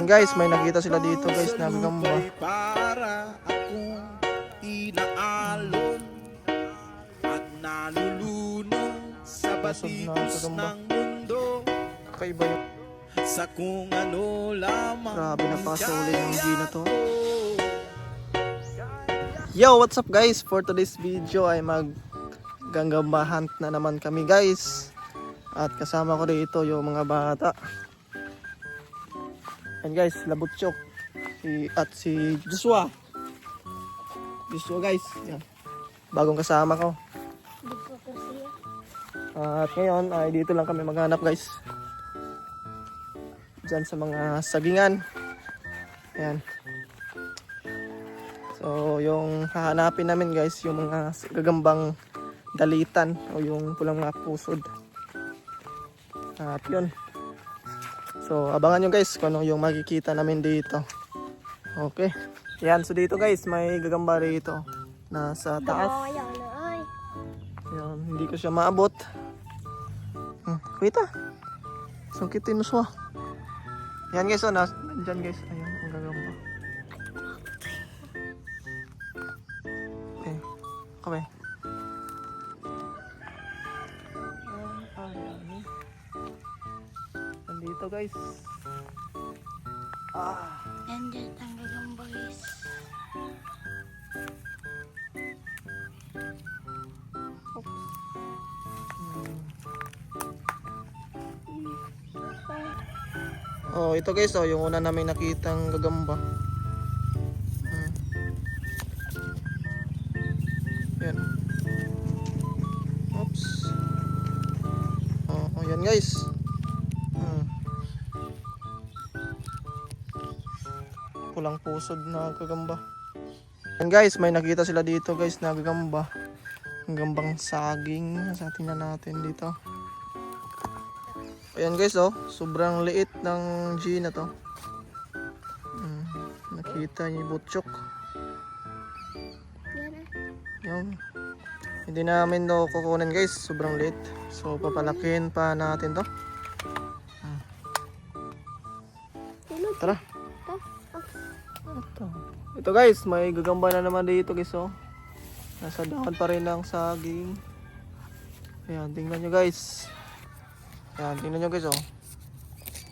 And guys, may nakita sila dito guys na gagamba. Para akong inaalon at nalulunod sa batikos ng mundo. Kakaiba yung Sa kung ano lamang. grabe, napakasolid ng G na to. Yo, what's up guys? For today's video ay maggagamba hunt na naman kami guys. At kasama ko dito yung mga bata. And guys, Labutsyok si Joshua. Joshua guys, yan. Bagong kasama ko. At ngayon ay dito lang kami maghanap guys. Diyan sa mga sagingan. Ayan. So yung hahanapin namin guys, yung mga gagambang dalitan o yung pulang mga pusod. At yun. So abangan nyo guys kung ano yung makikita namin dito. Okay. Yan, so dito guys may gagamba rito. Nasa taas. Yan, hindi ko siya maabot. Kita. Sungkitin mo siya. Yan guys, nandyan guys. Ayan, ang gagamba. Okay. Okay. Nandito guys. Nandyan ang gagamba guys. Oh, ito guys, oh, yung una namin nakitang gagamba. Yan. Oops. Oh, yan guys. Pulang pusod na gagamba. Yan guys, may nakita sila dito guys na gagamba. Gagambang saging. Sa tingnan natin dito. Ayan guys, oh, sobrang liit ng G na to. Nakita niyo yung butchok. Yan. Hindi namin to kukunin guys, sobrang liit. So papalakin pa natin to. Tara. Ito guys, may gagamba na naman dito guys, oh. Nasa dahon pa rin ng saging. Ayan, tingnan nyo guys. Ayan, tingnan nyo guys, oh.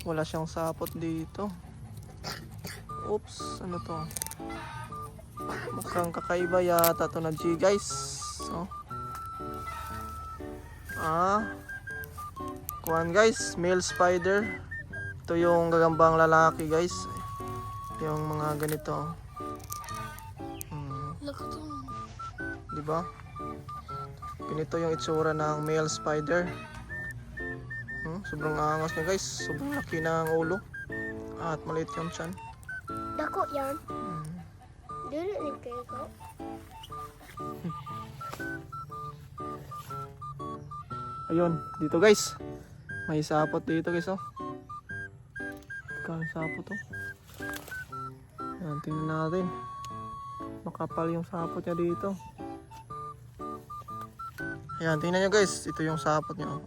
Wala siyang sapot dito. Oops, ano to? Mukhang kakaiba yata to na G guys. Oh. Kuhan guys, male spider. Ito yung gagambang lalaki guys. Yung mga ganito. Diba? Ganito yung itsura ng male spider. Sobrang angas niya guys. Sobrang laki ng ulo. At maliit yung tiyan. Dako yan. Dili ni kayo ko. Ayun, dito guys. May sapot dito guys, oh. Ikaw yung sapot, oh. Ayan, tingnan natin. Makapal yung sapot niya dito. Ayan, tingnan nyo guys. Ito yung sapot niya, oh.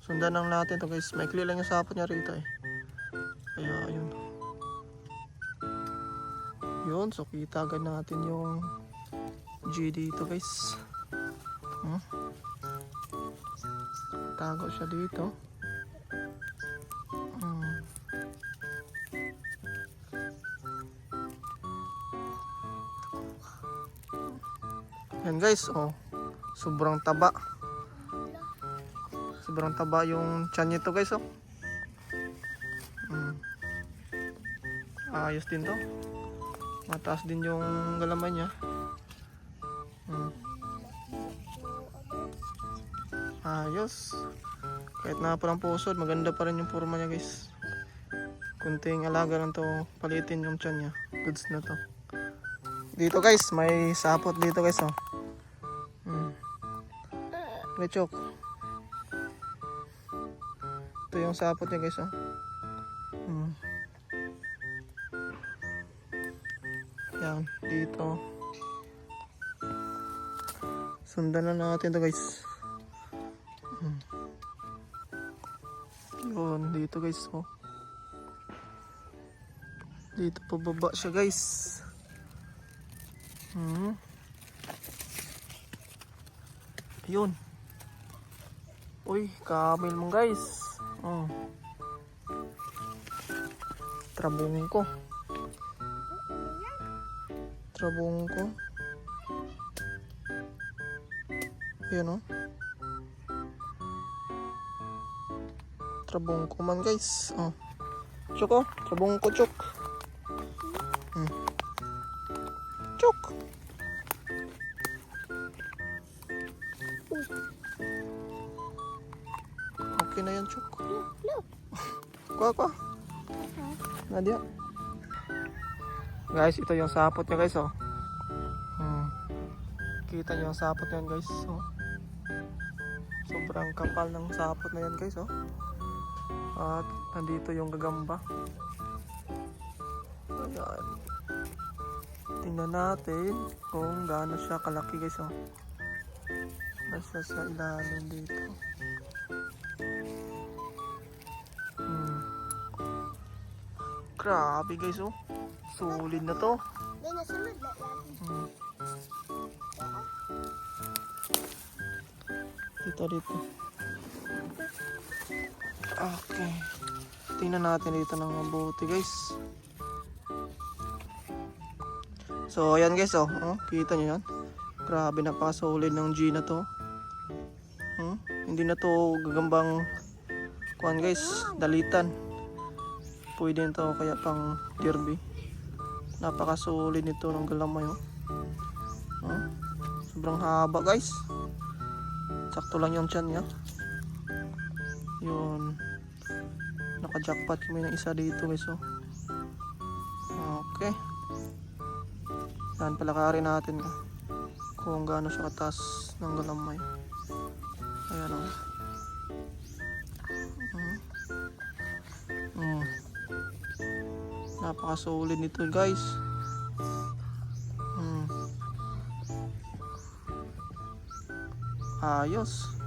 Sundan lang natin to guys. Maikli lang yung sapot niya rito, eh. Kaya, ayun. Yun, so kita agad natin yung G dito guys. Tago siya dito. Yan guys, oh. Sobrang taba. Sobrang taba yung tiyan nito guys, oh. Ayos din to. Mataas din yung galaman niya. Ayos. Kahit na parang pusod, maganda pa rin yung forma niya guys. Kunting alaga lang to, palitin yung tiyan niya. Goods na to. Dito guys, may sapot dito guys, oh. Lechok. Ito yung sapot niya guys, oh. Yan, dito. Sundan na natin to guys. Yun, dito guys, oh. Dito pababa siya guys. Ayun. Uy, kamil mo guys. Trabungko. Trabungko. Ayun oh. Trabungko man guys. Oh. Chok oh. Trabungko chok. Chok. Okay na yan chok. Look. Kuha. Nadia. Guys, ito yung sapot niya guys oh. Kita niyo yung sapot niyan guys oh. Sobrang kapal ng sapot na yan guys oh. At nandito yung gagamba. Ayan. Tingnan natin kung gaano siya kalaki guys oh. Basta sa ilalim dito. Grabe guys oh. Solid na to. May nasunod na yan. Dito. Okay. Tingnan natin dito ng mabuti guys. So ayan guys oh. Kita nyo yan. Grabe, napaka-solid ng G na to. Hindi na to gagambang kuan guys, dalitan. Pwede nito kaya pang derby. Napaka-solid nito ng galamay oh. Sobrang haba guys. Sakto lang yung tiyan niya. Yun. Naka-jackpot kami ng isa dito guys oh. Okay. Yan, palakarin natin kung gaano siya kataas ng galamay. Ayan oh. Napaka-solid nito guys. Ayos.